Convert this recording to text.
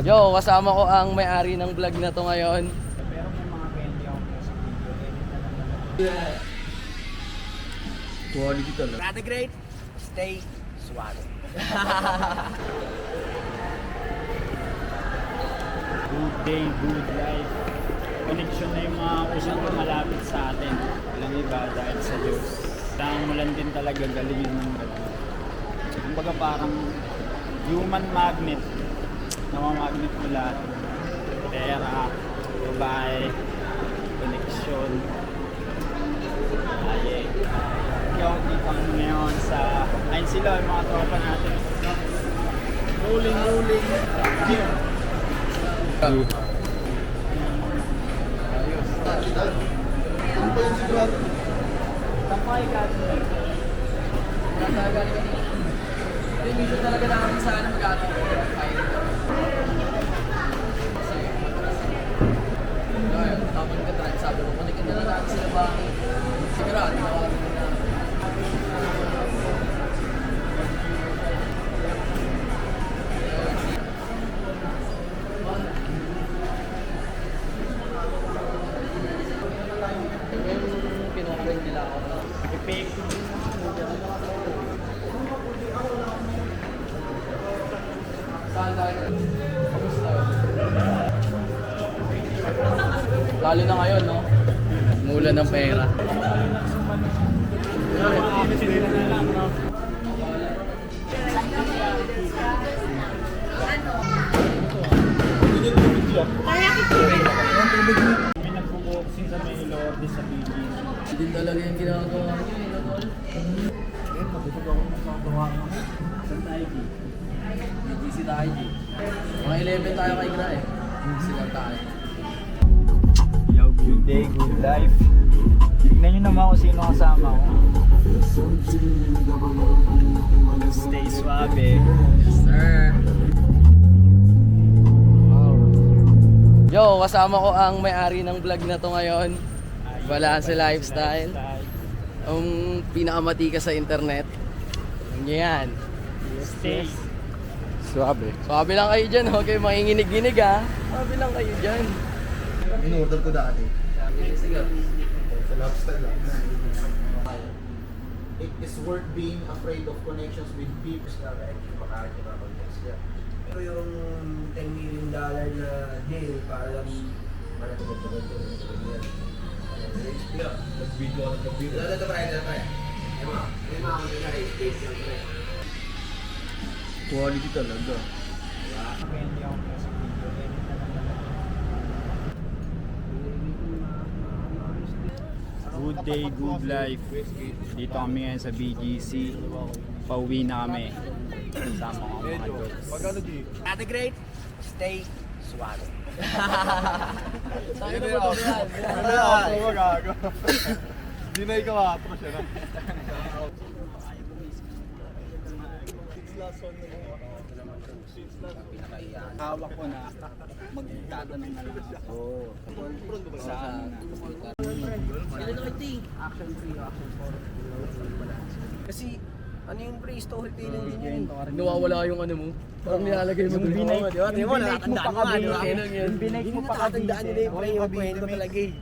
Yo, kasama ko ang may-ari ng vlog na to ngayon. Pero may mga 20 ako sa video. Edit na lang. Quality talaga. Rather great, stay suave. Good day, good life. Connection na yung mga kusang malapit sa atin. Walang iba dahil sa Diyos. Tang mo lang din talaga galingin ng gabi. Kumbaga parang human magnet. Namamagnet mo lahat. Pera, babae, connection. Aye. Ikaw, dito kami ngayon sa... Ayun sila, yung mga tropa natin. Rolling. Tampay ka. Hindi, minsan talaga namin sana mag-ating ko. Tapos ka-try, sabi ko, kunin ka na natin sila ba? Sigurado, tinawagan mo na. Yung pinonggan nila ako. Effective. Saan tayo? Kamusta? Lalo na ngayon, no? Mula ng pera. May nagpo-boxing sa may ilorde sa PG. Hindi talaga yung ginagawa niyo, eh, Tol. Eh, pagkatog ako ng panggawa mo. Saan tayo, G? BGC tayo, G. Mga 11 tayo kay Gra, eh. Silang tayo. Yo, good day, good life. Tignan nyo naman kung sino kasama ko. Stay suave. Sir. Yo, kasama ko ang may-ari ng vlog na to ngayon. Balance Lifestyle. Ang pinakamatikas sa internet. Yan. Stay Suabe lang kayo dyan, huwag kayo makinginig-ginig ha. Suabe lang kayo dyan. In-order ko dati. Sige. Sa lifestyle lang. It is worth being afraid of connections with people. Pero yung $10 million na deal, parang Nag-video ako nag-video. ito pa rin. May mga kami na space lang pa rin. Quality talaga. Hindi ako sa video. Edit na lang. Good day, good life. Dito kami ngayon sa BGC. Pauwi na kami. Sama ko ang mga dogs. Rather great, stay suave. Saan na ba ito yan? Hindi na ikaw atro siya na. Hawak ko na magtatanong na lang ako. Saan na? Ilan na kayo, Action 3, Action 4. Kasi, ano yung pre, storytelling din yun. Nawawala yung ano mo. Parang nilalagay mo dun. Di ba? Di ba? Yung binake mo Nakatandaan pa mo nga, di ba? kabili. Yung binake Hindi mo mo pa nakatandaan nila yung pre, yung kwento kabili. talaga eh.